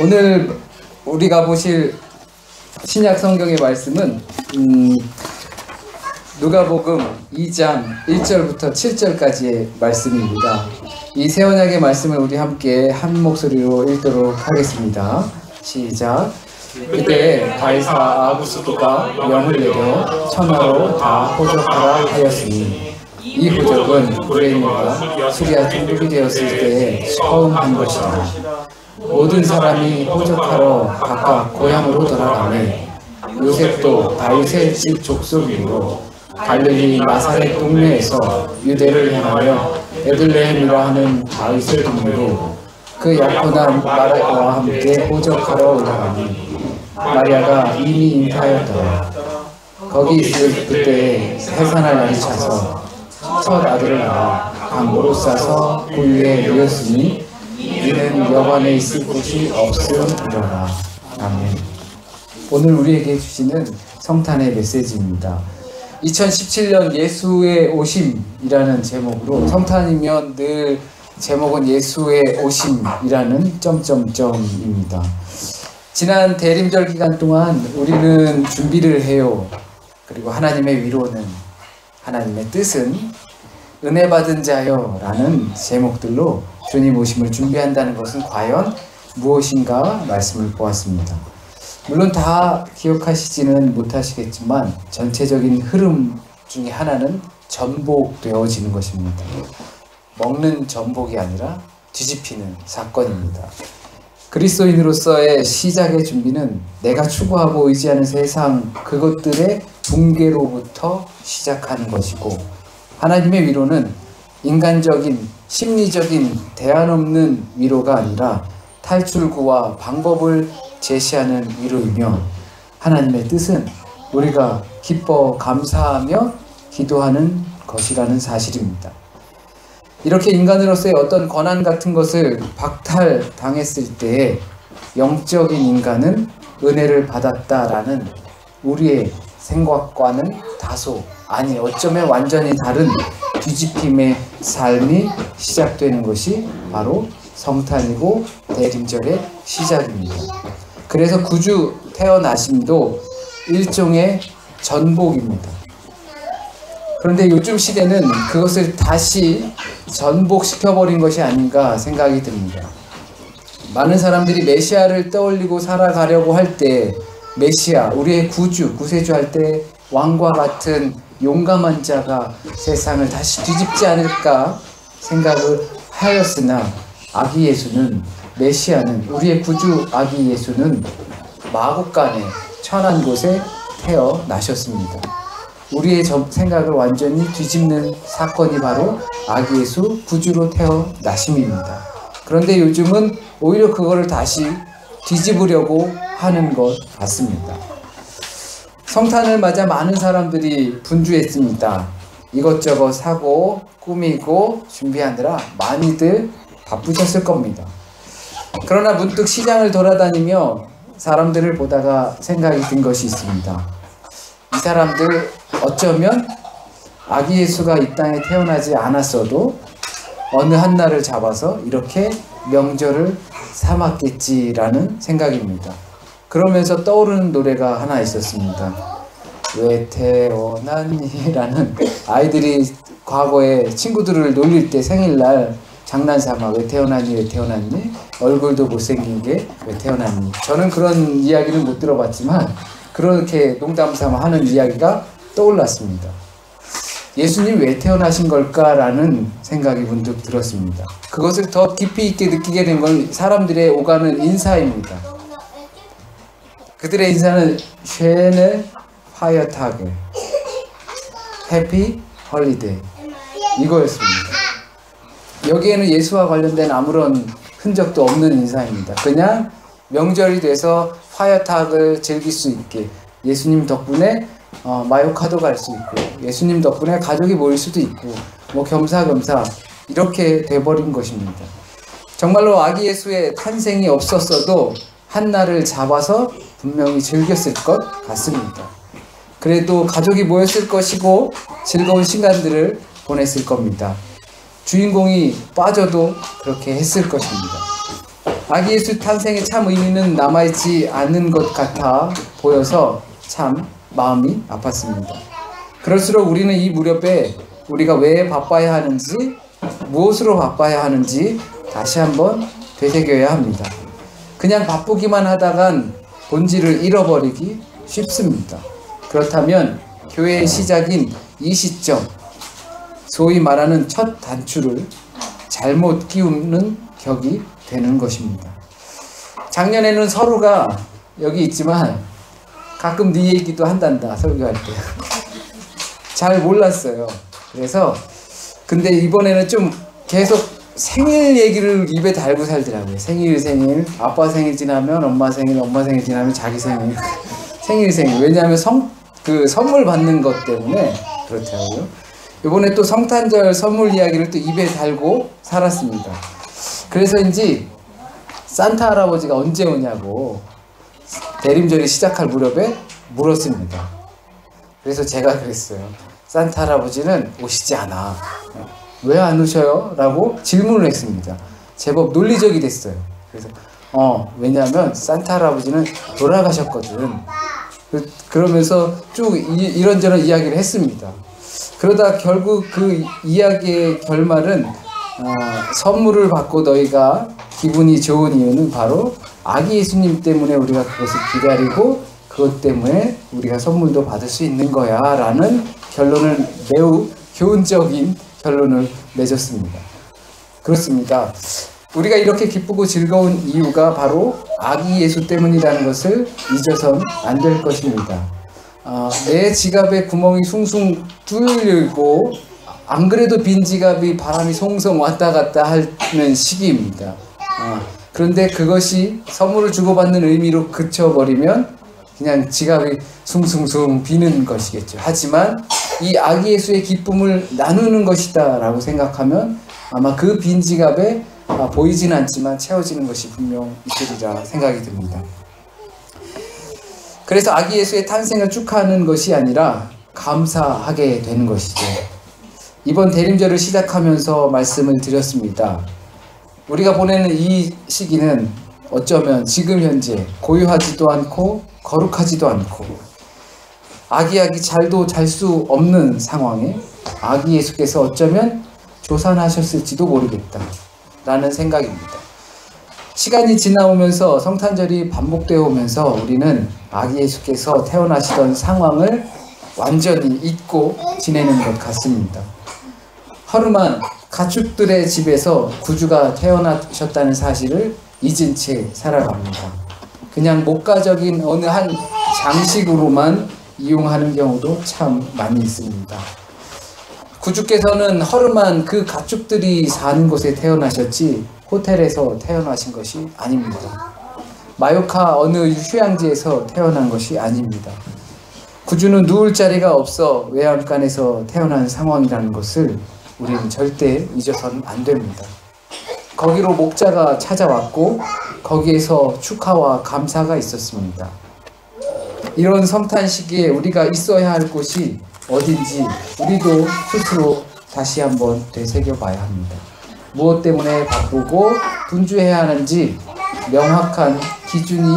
오늘 우리가 보실 신약 성경의 말씀은 누가복음 2장 1절부터 7절까지의 말씀입니다. 이 새 언약의 말씀을 우리 함께 한 목소리로 읽도록 하겠습니다. 시작. 그때 가이사 아구스도가 명을 내려 천하로 다 호적하라 하였으니 이 호적은 구레네가 수리아 총독이 되었을 때에 처음 한 것이다. 모든 사람이 호적하러 각각 고향으로 돌아가매 요셉도 다윗의 집 족속이므로 갈릴리 나사렛 동네에서 유대를 향하여 베들레헴이라 하는 다윗의 동네로 그 약혼한 마리아와 함께 호적하러 올라가니 마리아가 이미 잉타하였더라. 거기 있을 그때에 해산할 날이 차서 첫 아들을 낳아 강으로 싸서 구유에 누였으니 이는 여관에 있을 곳이 없음이로라. 아멘. 오늘 우리에게 주시는 성탄의 메시지입니다. 2017년 예수의 오심이라는 제목으로, 성탄이면 늘 제목은 예수의 오심이라는 점점점입니다. 지난 대림절 기간 동안 우리는 준비를 해요. 그리고 하나님의 위로는, 하나님의 뜻은 은혜 받은 자여 라는 제목들로 주님 오심을 준비한다는 것은 과연 무엇인가 말씀을 보았습니다. 물론 다 기억하시지는 못하시겠지만 전체적인 흐름 중에 하나는 전복되어지는 것입니다. 먹는 전복이 아니라 뒤집히는 사건입니다. 그리스도인으로서의 시작의 준비는 내가 추구하고 의지하는 세상 그것들의 붕괴로부터 시작하는 것이고, 하나님의 위로는 인간적인 심리적인 대안 없는 위로가 아니라 탈출구와 방법을 제시하는 위로이며, 하나님의 뜻은 우리가 기뻐 감사하며 기도하는 것이라는 사실입니다. 이렇게 인간으로서의 어떤 권한 같은 것을 박탈당했을 때에 영적인 인간은 은혜를 받았다라는 우리의 생각과는 다소, 아니 어쩌면 완전히 다른 뒤집힘의 삶이 시작되는 것이 바로 성탄이고 대림절의 시작입니다. 그래서 구주 태어나심도 일종의 전복입니다. 그런데 요즘 시대는 그것을 다시 전복시켜버린 것이 아닌가 생각이 듭니다. 많은 사람들이 메시아를 떠올리고 살아가려고 할 때, 메시아, 우리의 구주, 구세주 할 때 왕과 같은 용감한 자가 세상을 다시 뒤집지 않을까 생각을 하였으나, 아기 예수는, 메시아는, 우리의 구주 아기 예수는 마국간에 천한 곳에 태어나셨습니다. 우리의 생각을 완전히 뒤집는 사건이 바로 아기 예수 구주로 태어나심입니다. 그런데 요즘은 오히려 그거를 다시 뒤집으려고 하는 것 같습니다. 성탄을 맞아 많은 사람들이 분주했습니다. 이것저것 사고 꾸미고 준비하느라 많이들 바쁘셨을 겁니다. 그러나 문득 시장을 돌아다니며 사람들을 보다가 생각이 든 것이 있습니다. 이 사람들 어쩌면 아기 예수가 이 땅에 태어나지 않았어도 어느 한 날을 잡아서 이렇게 명절을 삼았겠지라는 생각입니다. 그러면서 떠오르는 노래가 하나 있었습니다. 왜 태어났니? 아이들이 과거에 친구들을 놀릴 때 생일날 장난삼아 왜 태어났니? 왜 태어났니? 얼굴도 못생긴 게 왜 태어났니? 저는 그런 이야기는 못 들어봤지만 그렇게 농담삼아 하는 이야기가 떠올랐습니다. 예수님 왜 태어나신 걸까라는 생각이 문득 들었습니다. 그것을 더 깊이 있게 느끼게 된 건 사람들의 오가는 인사입니다. 그들의 인사는 쉐네 파이어타게 해피 홀리데이 이거였습니다. 여기에는 예수와 관련된 아무런 흔적도 없는 인사입니다. 그냥 명절이 돼서 파이어탁을 즐길 수 있게, 예수님 덕분에 마요카도 갈 수 있고, 예수님 덕분에 가족이 모일 수도 있고, 뭐 겸사겸사 이렇게 돼버린 것입니다. 정말로 아기 예수의 탄생이 없었어도 한 날을 잡아서 분명히 즐겼을 것 같습니다. 그래도 가족이 모였을 것이고 즐거운 시간들을 보냈을 겁니다. 주인공이 빠져도 그렇게 했을 것입니다. 아기 예수 탄생의 참 의미는 남아있지 않는 것 같아 보여서 참 마음이 아팠습니다. 그럴수록 우리는 이 무렵에 우리가 왜 바빠야 하는지, 무엇으로 바빠야 하는지 다시 한번 되새겨야 합니다. 그냥 바쁘기만 하다간 본질을 잃어버리기 쉽습니다. 그렇다면 교회의 시작인 이 시점, 소위 말하는 첫 단추를 잘못 끼우는 격이 되는 것입니다. 작년에는 서로가 여기 있지만 가끔 네 얘기도 한단다, 설교할 때. 잘 몰랐어요. 그래서 근데 이번에는 좀 계속 생일 얘기를 입에 달고 살더라고요. 생일, 아빠 생일 지나면 엄마 생일, 엄마 생일 지나면 자기 생일. 생일. 왜냐하면 선물 받는 것 때문에 그렇더라고요. 이번에 또 성탄절 선물 이야기를 또 입에 달고 살았습니다. 그래서인지 산타 할아버지가 언제 오냐고 대림절이 시작할 무렵에 물었습니다. 그래서 제가 그랬어요. 산타 할아버지는 오시지 않아. 왜 안 오셔요? 라고 질문을 했습니다. 제법 논리적이 됐어요. 그래서 왜냐하면 산타 할아버지는 돌아가셨거든. 그러면서 쭉 이런저런 이야기를 했습니다. 그러다 결국 그 이야기의 결말은 선물을 받고 너희가 기분이 좋은 이유는 바로 아기 예수님 때문에 우리가 그것을 기다리고 그것 때문에 우리가 선물도 받을 수 있는 거야 라는 결론을, 매우 교훈적인 결론을 맺었습니다. 그렇습니다. 우리가 이렇게 기쁘고 즐거운 이유가 바로 아기 예수 때문이라는 것을 잊어선 안 될 것입니다. 내 지갑에 구멍이 숭숭 뚫리고 안 그래도 빈 지갑이 바람이 송송 왔다 갔다 하는 시기입니다. 그런데 그것이 선물을 주고받는 의미로 그쳐버리면 그냥 지갑이 숭숭숭 비는 것이겠죠. 하지만 이 아기 예수의 기쁨을 나누는 것이다 라고 생각하면 아마 그 빈 지갑에 보이진 않지만 채워지는 것이 분명 있으리라 생각이 듭니다. 그래서 아기 예수의 탄생을 축하하는 것이 아니라 감사하게 되는 것이죠. 이번 대림절을 시작하면서 말씀을 드렸습니다. 우리가 보내는 이 시기는 어쩌면 지금 현재 고요하지도 않고 거룩하지도 않고 아기야기 잘도 잘 수 없는 상황에 아기 예수께서 어쩌면 조산하셨을지도 모르겠다 라는 생각입니다. 시간이 지나오면서 성탄절이 반복되어 오면서 우리는 아기 예수께서 태어나시던 상황을 완전히 잊고 지내는 것 같습니다. 허름한 가축들의 집에서 구주가 태어나셨다는 사실을 잊은 채 살아갑니다. 그냥 목가적인 어느 한 장식으로만 이용하는 경우도 참 많이 있습니다. 구주께서는 허름한 그 가축들이 사는 곳에 태어나셨지 호텔에서 태어나신 것이 아닙니다. 마요카 어느 휴양지에서 태어난 것이 아닙니다. 구주는 누울 자리가 없어 외양간에서 태어난 상황이라는 것을 우리는 절대 잊어서는 안 됩니다. 거기로 목자가 찾아왔고 거기에서 축하와 감사가 있었습니다. 이런 성탄 시기에 우리가 있어야 할 곳이 어딘지 우리도 스스로 다시 한번 되새겨 봐야 합니다. 무엇 때문에 바쁘고 분주해야 하는지 명확한 기준이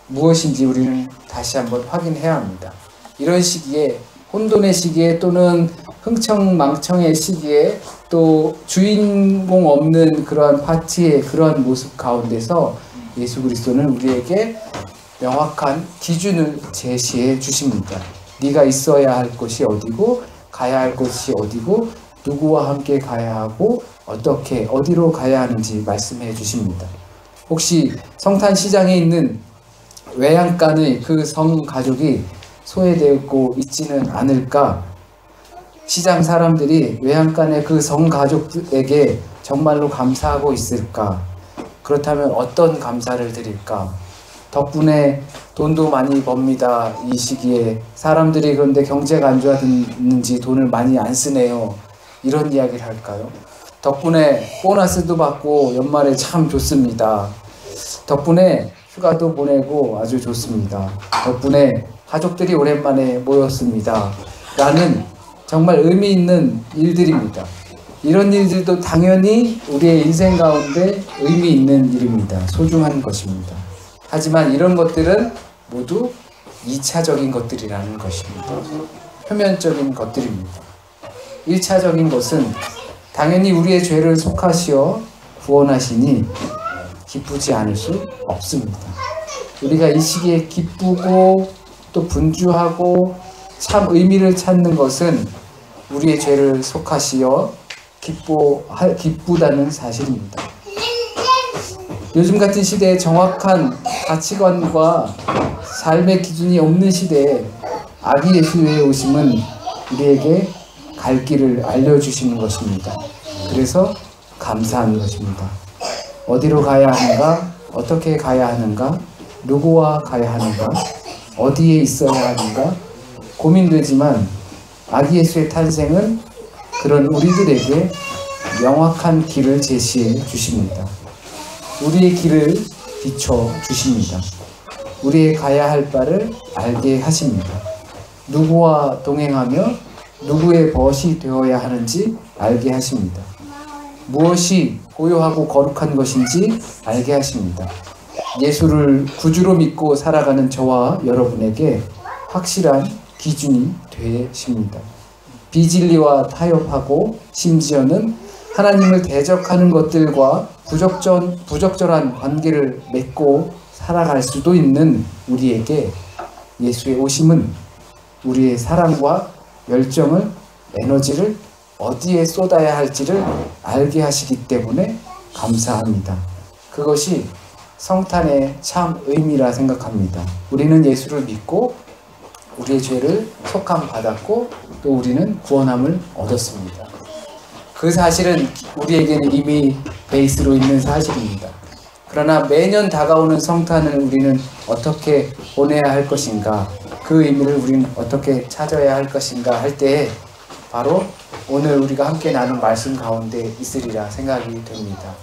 무엇인지 우리는 다시 한번 확인해야 합니다. 이런 시기에, 혼돈의 시기에 또는 흥청망청의 시기에 또 주인공 없는 그러한 파티의 그러한 모습 가운데서 예수 그리스도는 우리에게 명확한 기준을 제시해 주십니다. 네가 있어야 할 곳이 어디고 가야 할 곳이 어디고 누구와 함께 가야 하고 어떻게 어디로 가야 하는지 말씀해 주십니다. 혹시 성탄 시장에 있는 외양간의 그 성가족이 소외되고 있지는 않을까? 시장 사람들이 외양간의 그 성가족에게 정말로 감사하고 있을까? 그렇다면 어떤 감사를 드릴까? 덕분에 돈도 많이 법니다. 이 시기에 사람들이 그런데 경제가 안 좋아졌는지 돈을 많이 안 쓰네요. 이런 이야기를 할까요? 덕분에 보너스도 받고 연말에 참 좋습니다. 덕분에 휴가도 보내고 아주 좋습니다. 덕분에 가족들이 오랜만에 모였습니다. 라는 정말 의미 있는 일들입니다. 이런 일들도 당연히 우리의 인생 가운데 의미 있는 일입니다. 소중한 것입니다. 하지만 이런 것들은 모두 2차적인 것들이라는 것입니다. 표면적인 것들입니다. 1차적인 것은 당연히 우리의 죄를 속하시어 구원하시니 기쁘지 않을 수 없습니다. 우리가 이 시기에 기쁘고 또 분주하고 참 의미를 찾는 것은 우리의 죄를 속하시어 기쁘다는 사실입니다. 요즘 같은 시대에 정확한 가치관과 삶의 기준이 없는 시대에 아기 예수의 오심은 우리에게 갈 길을 알려주시는 것입니다. 그래서 감사한 것입니다. 어디로 가야 하는가? 어떻게 가야 하는가? 누구와 가야 하는가? 어디에 있어야 하는가? 고민되지만 아기 예수의 탄생은 그런 우리들에게 명확한 길을 제시해 주십니다. 우리의 길을 비춰 주십니다. 우리의 가야 할 바를 알게 하십니다. 누구와 동행하며 누구의 벗이 되어야 하는지 알게 하십니다. 무엇이 고요하고 거룩한 것인지 알게 하십니다. 예수를 구주로 믿고 살아가는 저와 여러분에게 확실한 기준이 되십니다. 비진리와 타협하고 심지어는 하나님을 대적하는 것들과 부적절한 관계를 맺고 살아갈 수도 있는 우리에게 예수의 오심은 우리의 사랑과 열정을, 에너지를 어디에 쏟아야 할지를 알게 하시기 때문에 감사합니다. 그것이 성탄의 참 의미라 생각합니다. 우리는 예수를 믿고 우리의 죄를 속함 받았고 또 우리는 구원함을 얻었습니다. 그 사실은 우리에게는 이미 베이스로 있는 사실입니다. 그러나 매년 다가오는 성탄을 우리는 어떻게 보내야 할 것인가, 그 의미를 우리는 어떻게 찾아야 할 것인가 할 때에 바로 오늘 우리가 함께 나눈 말씀 가운데 있으리라 생각이 됩니다.